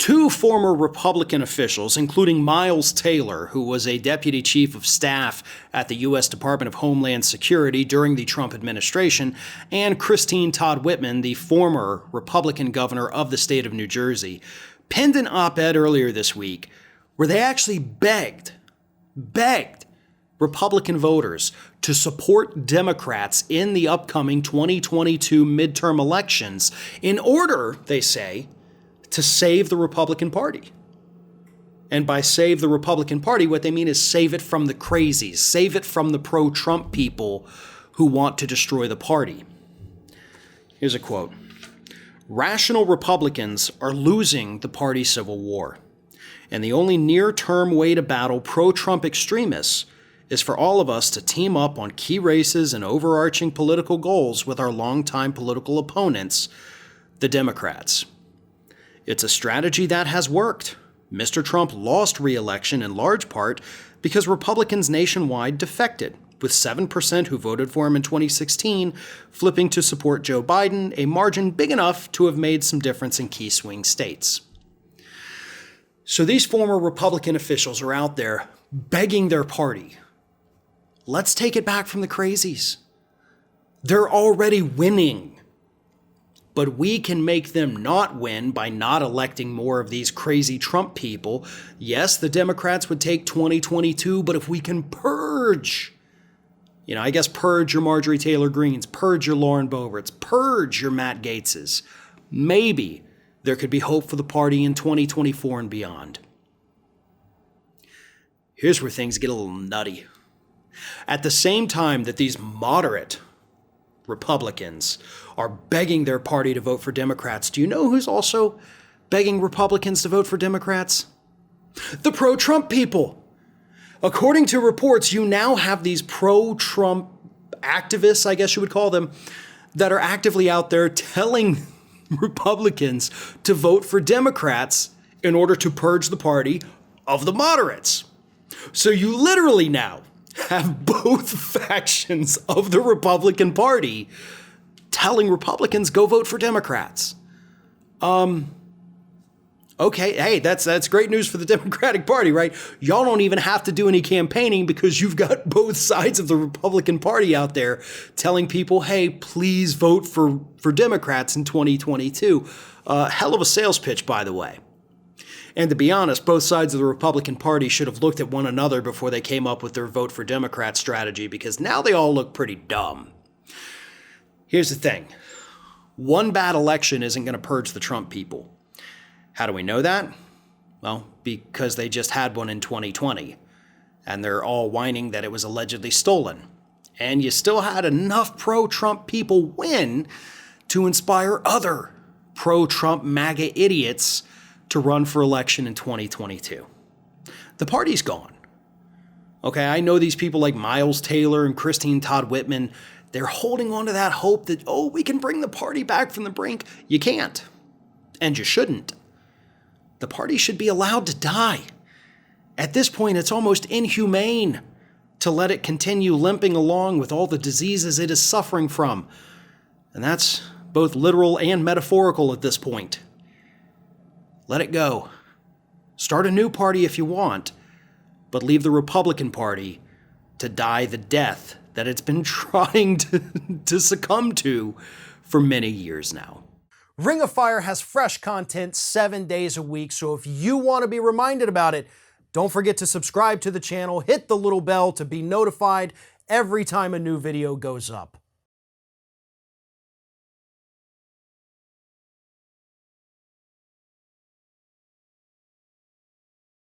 Two former Republican officials, including Miles Taylor, who was a deputy chief of staff at the U.S. Department of Homeland Security during the Trump administration, and Christine Todd Whitman, the former Republican governor of the state of New Jersey, penned an op-ed earlier this week where they actually begged Republican voters to support Democrats in the upcoming 2022 midterm elections in order, they say, to save the Republican Party. And by save the Republican Party, what they mean is save it from the crazies, save it from the pro-Trump people who want to destroy the party. Here's a quote. "Rational Republicans are losing the party civil war, and the only near-term way to battle pro-Trump extremists is for all of us to team up on key races and overarching political goals with our longtime political opponents, the Democrats. It's a strategy that has worked. Mr. Trump lost re-election in large part because Republicans nationwide defected, with 7% who voted for him in 2016 flipping to support Joe Biden, a margin big enough to have made some difference in key swing states." So these former Republican officials are out there begging their party, let's take it back from the crazies. They're already winning. But we can make them not win by not electing more of these crazy Trump people. Yes, the Democrats would take 2022, but if we can purge, I guess purge your Marjorie Taylor Greenes, purge your Lauren Boeberts, purge your Matt Gaetzes, maybe there could be hope for the party in 2024 and beyond. Here's where things get a little nutty. At the same time that these moderate Republicans are begging their party to vote for Democrats, do you know who's also begging Republicans to vote for Democrats? The pro-Trump people. According to reports, you now have these pro-Trump activists, I guess you would call them, that are actively out there telling Republicans to vote for Democrats in order to purge the party of the moderates. So you literally now have both factions of the Republican Party telling Republicans, go vote for Democrats. Okay, hey, that's great news for the Democratic Party, right? Y'all don't even have to do any campaigning because you've got both sides of the Republican Party out there telling people, hey, please vote for Democrats in 2022. Hell of a sales pitch, by the way. And to be honest, both sides of the Republican Party should have looked at one another before they came up with their vote for Democrat strategy, because now they all look pretty dumb. Here's the thing. One bad election isn't going to purge the Trump people. How do we know that? Well, because they just had one in 2020, and they're all whining that it was allegedly stolen. And you still had enough pro-Trump people win to inspire other pro-Trump MAGA idiots to run for election in 2022. The party's gone. Okay, I know these people like Miles Taylor and Christine Todd Whitman, they're holding on to that hope that, we can bring the party back from the brink. You can't, and you shouldn't. The party should be allowed to die. At this point, it's almost inhumane to let it continue limping along with all the diseases it is suffering from. And that's both literal and metaphorical at this point. Let it go. Start a new party if you want, but leave the Republican Party to die the death that it's been trying to succumb to for many years now. Ring of Fire has fresh content 7 days a week, so if you want to be reminded about it, don't forget to subscribe to the channel, hit the little bell to be notified every time a new video goes up.